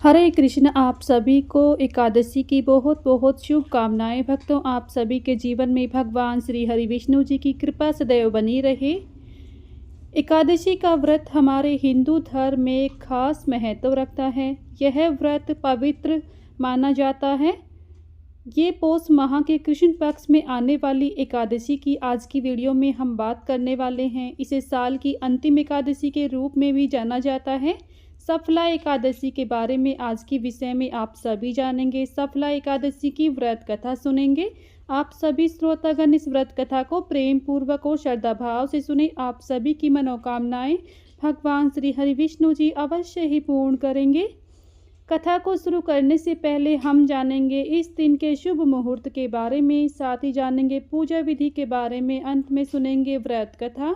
हरे कृष्ण। आप सभी को एकादशी की बहुत बहुत शुभकामनाएं। भक्तों, आप सभी के जीवन में भगवान श्री हरि विष्णु जी की कृपा सदैव बनी रहे। एकादशी का व्रत हमारे हिंदू धर्म में खास महत्व रखता है। यह व्रत पवित्र माना जाता है। ये पौष माह के कृष्ण पक्ष में आने वाली एकादशी की आज की वीडियो में हम बात करने वाले हैं। इसे साल की अंतिम एकादशी के रूप में भी जाना जाता है। सफला एकादशी के बारे में आज की विषय में आप सभी जानेंगे। सफला एकादशी की व्रत कथा सुनेंगे। आप सभी श्रोतागण इस व्रत कथा को प्रेम पूर्वक और श्रद्धा भाव से सुने। आप सभी की मनोकामनाएं भगवान श्री हरि विष्णु जी अवश्य ही पूर्ण करेंगे। कथा को शुरू करने से पहले हम जानेंगे इस दिन के शुभ मुहूर्त के बारे में, साथ ही जानेंगे पूजा विधि के बारे में, अंत में सुनेंगे व्रत कथा।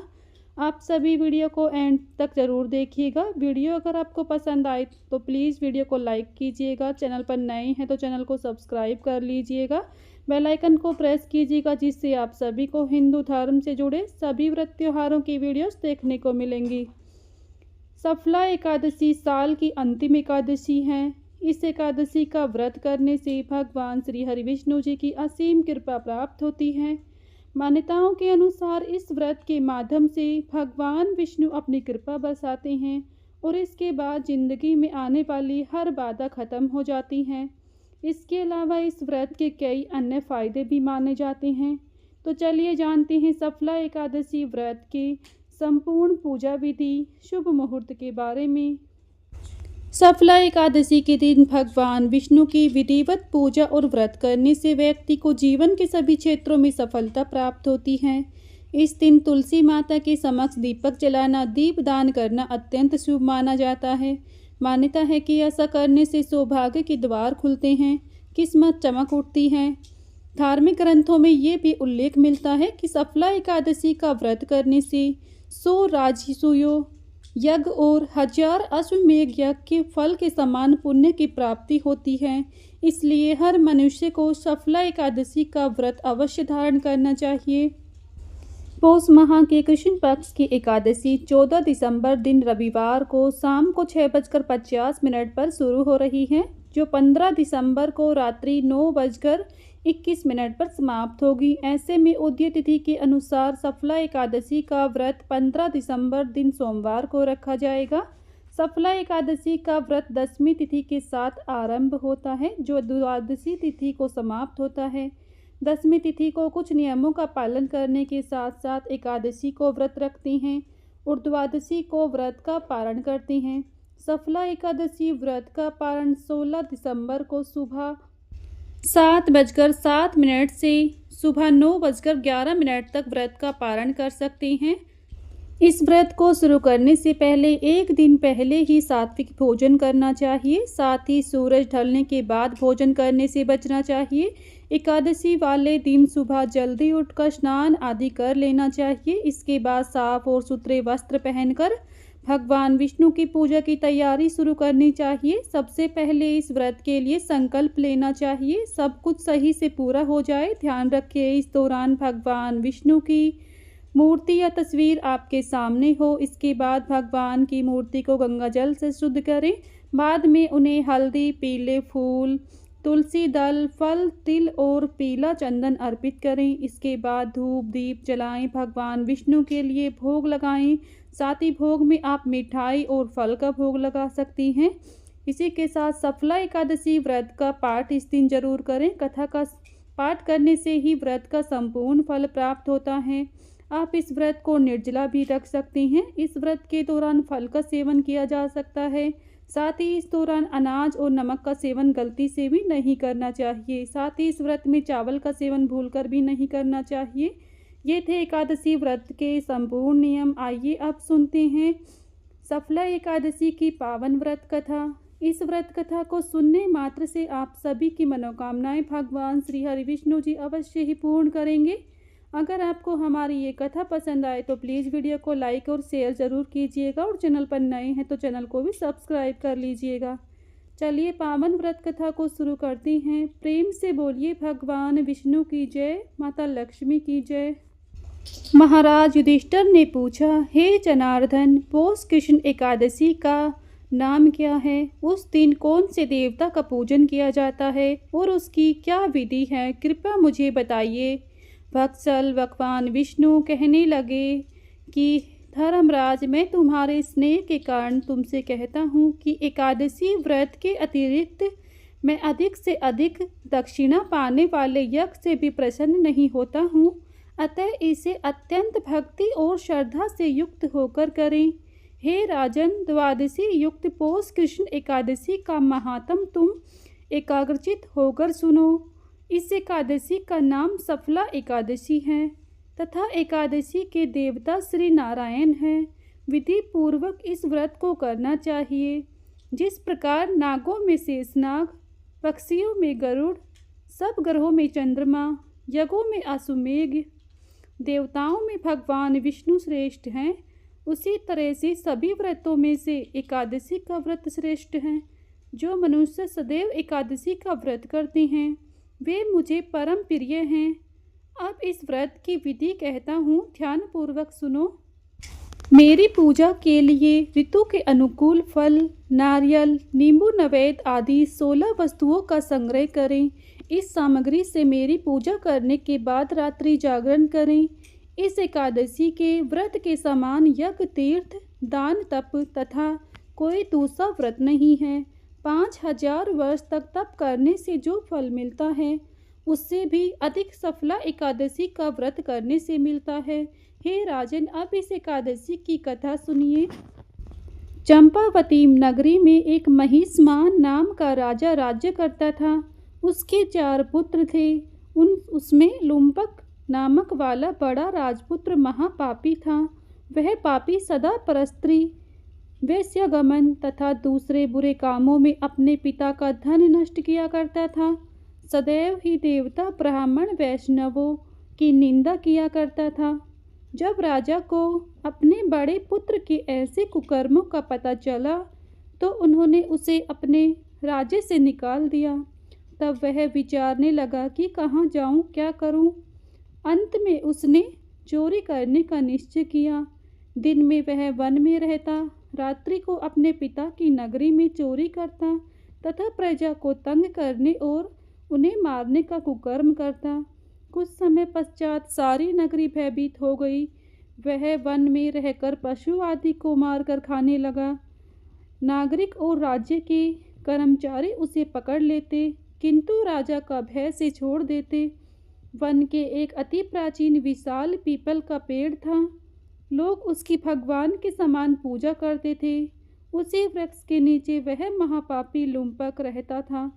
आप सभी वीडियो को एंड तक जरूर देखिएगा। वीडियो अगर आपको पसंद आए तो प्लीज़ वीडियो को लाइक कीजिएगा। चैनल पर नए हैं तो चैनल को सब्सक्राइब कर लीजिएगा। बेल आइकन को प्रेस कीजिएगा, जिससे आप सभी को हिंदू धर्म से जुड़े सभी व्रत त्योहारों की वीडियोस देखने को मिलेंगी। सफला एकादशी साल की अंतिम एकादशी है। इस एकादशी का व्रत करने से भगवान श्री हरि विष्णु जी की असीम कृपा प्राप्त होती है। मान्यताओं के अनुसार इस व्रत के माध्यम से भगवान विष्णु अपनी कृपा बरसाते हैं और इसके बाद जिंदगी में आने वाली हर बाधा खत्म हो जाती है। इसके अलावा इस व्रत के कई अन्य फायदे भी माने जाते हैं। तो चलिए जानते हैं सफला एकादशी व्रत के संपूर्ण पूजा विधि शुभ मुहूर्त के बारे में। सफला एकादशी के दिन भगवान विष्णु की विधिवत पूजा और व्रत करने से व्यक्ति को जीवन के सभी क्षेत्रों में सफलता प्राप्त होती है। इस दिन तुलसी माता के समक्ष दीपक जलाना, दीप दान करना अत्यंत शुभ माना जाता है। मान्यता है कि ऐसा करने से सौभाग्य के द्वार खुलते हैं, किस्मत चमक उठती है। धार्मिक ग्रंथों में ये भी उल्लेख मिलता है कि सफला एकादशी का व्रत करने से 100 राजसूय यज्ञ और 1000 अश्वमेध यज्ञ के फल के समान पुण्य की प्राप्ति होती है। इसलिए हर मनुष्य को सफला एकादशी का व्रत अवश्य धारण करना चाहिए। पौष माह के कृष्ण पक्ष की एकादशी 14 दिसंबर दिन रविवार को शाम को 6:50 पर शुरू हो रही है, जो 15 दिसंबर को रात्रि 9:21 पर समाप्त होगी। ऐसे में उदय तिथि के अनुसार सफला एकादशी का व्रत 15 दिसंबर दिन सोमवार को रखा जाएगा। सफला एकादशी का व्रत दशमी तिथि के साथ आरंभ होता है, जो द्वादशी तिथि को समाप्त होता है। दशमी तिथि को कुछ नियमों का पालन करने के साथ साथ एकादशी को व्रत रखती हैं और द्वादशी को व्रत का पारण करती हैं। सफला एकादशी व्रत का पारण 16 दिसंबर को सुबह 7:07 से सुबह 9:11 तक व्रत का पारण कर सकते हैं। इस व्रत को शुरू करने से पहले एक दिन पहले ही सात्विक भोजन करना चाहिए। साथ ही सूरज ढलने के बाद भोजन करने से बचना चाहिए। एकादशी वाले दिन सुबह जल्दी उठकर स्नान आदि कर लेना चाहिए। इसके बाद साफ और सुथरे वस्त्र पहनकर भगवान विष्णु की पूजा की तैयारी शुरू करनी चाहिए। सबसे पहले इस व्रत के लिए संकल्प लेना चाहिए, सब कुछ सही से पूरा हो जाए। ध्यान रखिए इस दौरान भगवान विष्णु की मूर्ति या तस्वीर आपके सामने हो। इसके बाद भगवान की मूर्ति को गंगा जल से शुद्ध करें। बाद में उन्हें हल्दी, पीले फूल, तुलसी दल, फल, तिल और पीला चंदन अर्पित करें। इसके बाद धूप दीप जलाएं, भगवान विष्णु के लिए भोग लगाएं। साथ ही भोग में आप मिठाई और फल का भोग लगा सकती हैं। इसी के साथ सफला एकादशी व्रत का पाठ इस दिन जरूर करें। कथा का पाठ करने से ही व्रत का संपूर्ण फल प्राप्त होता है। आप इस व्रत को निर्जला भी रख सकते हैं। इस व्रत के दौरान फल का सेवन किया जा सकता है। साथ ही इस दौरान अनाज और नमक का सेवन गलती से भी नहीं करना चाहिए। साथ ही इस व्रत में चावल का सेवन भूलकर भी नहीं करना चाहिए। ये थे एकादशी व्रत के संपूर्ण नियम। आइए अब सुनते हैं सफला एकादशी की पावन व्रत कथा। इस व्रत कथा को सुनने मात्र से आप सभी की मनोकामनाएं भगवान श्री हरि विष्णु जी अवश्य ही पूर्ण करेंगे। अगर आपको हमारी ये कथा पसंद आए तो प्लीज़ वीडियो को लाइक और शेयर ज़रूर कीजिएगा और चैनल पर नए हैं तो चैनल को भी सब्सक्राइब कर लीजिएगा। चलिए पावन व्रत कथा को शुरू करते हैं। प्रेम से बोलिए भगवान विष्णु की जय, माता लक्ष्मी की जय। महाराज युधिष्ठिर ने पूछा, हे जनार्दन, पौष कृष्ण एकादशी का नाम क्या है, उस दिन कौन से देवता का पूजन किया जाता है और उसकी क्या विधि है, कृपया मुझे बताइए। वत्सल भगवान विष्णु कहने लगे कि धर्मराज, मैं तुम्हारे स्नेह के कारण तुमसे कहता हूँ कि एकादशी व्रत के अतिरिक्त मैं अधिक से अधिक दक्षिणा पाने वाले यज्ञ से भी प्रसन्न नहीं होता हूँ। अतः इसे अत्यंत भक्ति और श्रद्धा से युक्त होकर करें। हे राजन, द्वादशी युक्त पौष कृष्ण एकादशी का महात्म तुम एकाग्रचित होकर सुनो। इस एकादशी का नाम सफला एकादशी है तथा एकादशी के देवता श्री नारायण हैं। विधि पूर्वक इस व्रत को करना चाहिए। जिस प्रकार नागों में शेषनाग, पक्षियों में गरुड़, सब ग्रहों में चंद्रमा, यज्ञों में अश्वमेघ, देवताओं में भगवान विष्णु श्रेष्ठ हैं, उसी तरह से सभी व्रतों में से एकादशी का व्रत श्रेष्ठ है। जो मनुष्य सदैव एकादशी का व्रत करते हैं वे मुझे परम प्रिय हैं। अब इस व्रत की विधि कहता हूँ, ध्यानपूर्वक सुनो। मेरी पूजा के लिए ऋतु के अनुकूल फल, नारियल, नींबू, नैवेद्य आदि 16 वस्तुओं का संग्रह करें। इस सामग्री से मेरी पूजा करने के बाद रात्रि जागरण करें। इस एकादशी के व्रत के समान यज्ञ, तीर्थ, दान, तप तथा कोई दूसरा व्रत नहीं है। 5000 वर्ष तक तप करने से जो फल मिलता है उससे भी अधिक सफला एकादशी का व्रत करने से मिलता है। हे राजन, अब इस एकादशी की कथा सुनिए। चंपावती नगरी में एक महिष्मान नाम का राजा राज्य करता था। उसके 4 पुत्र थे। उसमें लुम्पक नामक वाला बड़ा राजपुत्र महापापी था। वह पापी सदा परस्त्री, वेश्यागमन तथा दूसरे बुरे कामों में अपने पिता का धन नष्ट किया करता था। सदैव ही देवता, ब्राह्मण, वैष्णवों की निंदा किया करता था। जब राजा को अपने बड़े पुत्र के ऐसे कुकर्मों का पता चला तो उन्होंने उसे अपने राज्य से निकाल दिया। तब वह विचारने लगा कि कहाँ जाऊँ, क्या करूँ। अंत में उसने चोरी करने का निश्चय किया। दिन में वह वन में रहता, रात्रि को अपने पिता की नगरी में चोरी करता तथा प्रजा को तंग करने और उन्हें मारने का कुकर्म करता। कुछ समय पश्चात सारी नगरी भयभीत हो गई। वह वन में रहकर पशु आदि को मारकर खाने लगा। नागरिक और राज्य के कर्मचारी उसे पकड़ लेते, किंतु राजा का भय से छोड़ देते। वन के एक अति प्राचीन विशाल पीपल का पेड़ था। लोग उसकी भगवान के समान पूजा करते थे। उसी वृक्ष के नीचे वह महापापी लुम्पक रहता था।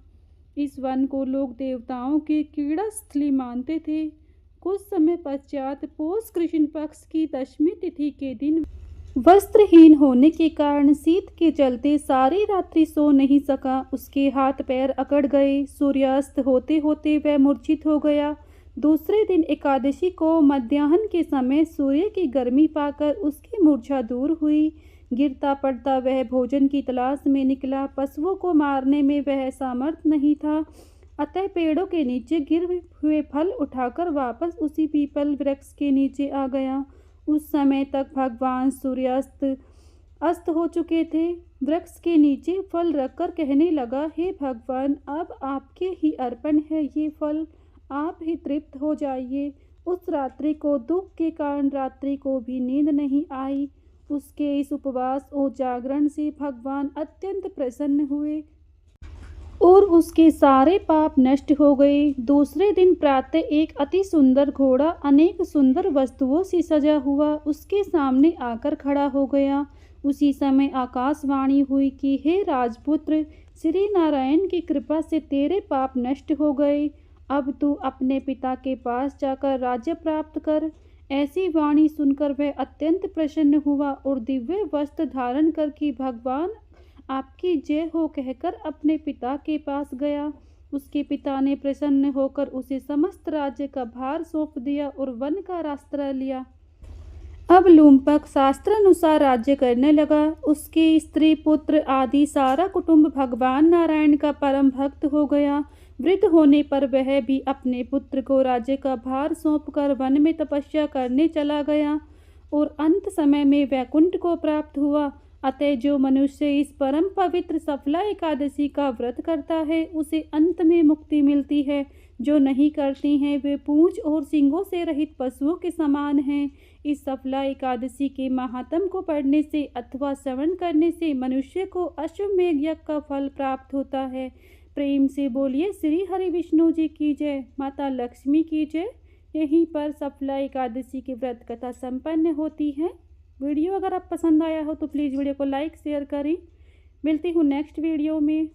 इस वन को लोग देवताओं की क्रीड़ा स्थली मानते थे। कुछ समय पश्चात पौष कृष्ण पक्ष की दशमी तिथि के दिन वस्त्रहीन होने के कारण शीत के चलते सारी रात्रि सो नहीं सका। उसके हाथ पैर अकड़ गए। सूर्यास्त होते होते वह मूर्छित हो गया। दूसरे दिन एकादशी को मध्याह्न के समय सूर्य की गर्मी पाकर उसकी मूर्छा दूर हुई। गिरता पड़ता वह भोजन की तलाश में निकला। पशुओं को मारने में वह सामर्थ नहीं था, अतः पेड़ों के नीचे गिर हुए फल उठाकर वापस उसी पीपल वृक्ष के नीचे आ गया। उस समय तक भगवान सूर्यास्त अस्त हो चुके थे। वृक्ष के नीचे फल रखकर कहने लगा, हे भगवान, अब आपके ही अर्पण है ये फल, आप ही तृप्त हो जाइए। उस रात्रि को दुख के कारण रात्रि को भी नींद नहीं आई। उसके इस उपवास और जागरण से भगवान अत्यंत प्रसन्न हुए और उसके सारे पाप नष्ट हो गए। दूसरे दिन प्रातः एक अति सुंदर घोड़ा अनेक सुंदर वस्तुओं से सजा हुआ उसके सामने आकर खड़ा हो गया। उसी समय आकाशवाणी हुई कि हे राजपुत्र, श्री नारायण की कृपा से तेरे पाप नष्ट हो गए। अब तू अपने पिता के पास जाकर राज्य प्राप्त कर। ऐसी वाणी सुनकर वह अत्यंत प्रसन्न हुआ और दिव्य वस्त्र धारण करके भगवान आपकी जय हो कहकर अपने पिता के पास गया। उसके पिता ने प्रसन्न होकर उसे समस्त राज्य का भार सौंप दिया और वन का रास्ता लिया। अब लुम्पक शास्त्रानुसार राज्य करने लगा। उसके स्त्री, पुत्र आदि सारा कुटुंब भगवान नारायण का परम भक्त हो गया। वृद्ध होने पर वह भी अपने पुत्र को राज्य का भार सौंपकर वन में तपस्या करने चला गया और अंत समय में वैकुंठ को प्राप्त हुआ। अतः जो मनुष्य इस परम पवित्र सफला एकादशी का व्रत करता है उसे अंत में मुक्ति मिलती है। जो नहीं करती हैं वे पूंछ और सींगों से रहित पशुओं के समान हैं। इस सफला एकादशी के महात्म को पढ़ने से अथवा श्रवण करने से मनुष्य को अश्वमेध यज्ञ का फल प्राप्त होता है। प्रेम से बोलिए श्री हरि विष्णु जी की जय, माता लक्ष्मी की जय। यहीं पर सफला एकादशी की व्रत कथा संपन्न होती है। वीडियो अगर आप पसंद आया हो तो प्लीज़ वीडियो को लाइक शेयर करें। मिलती हूँ नेक्स्ट वीडियो में।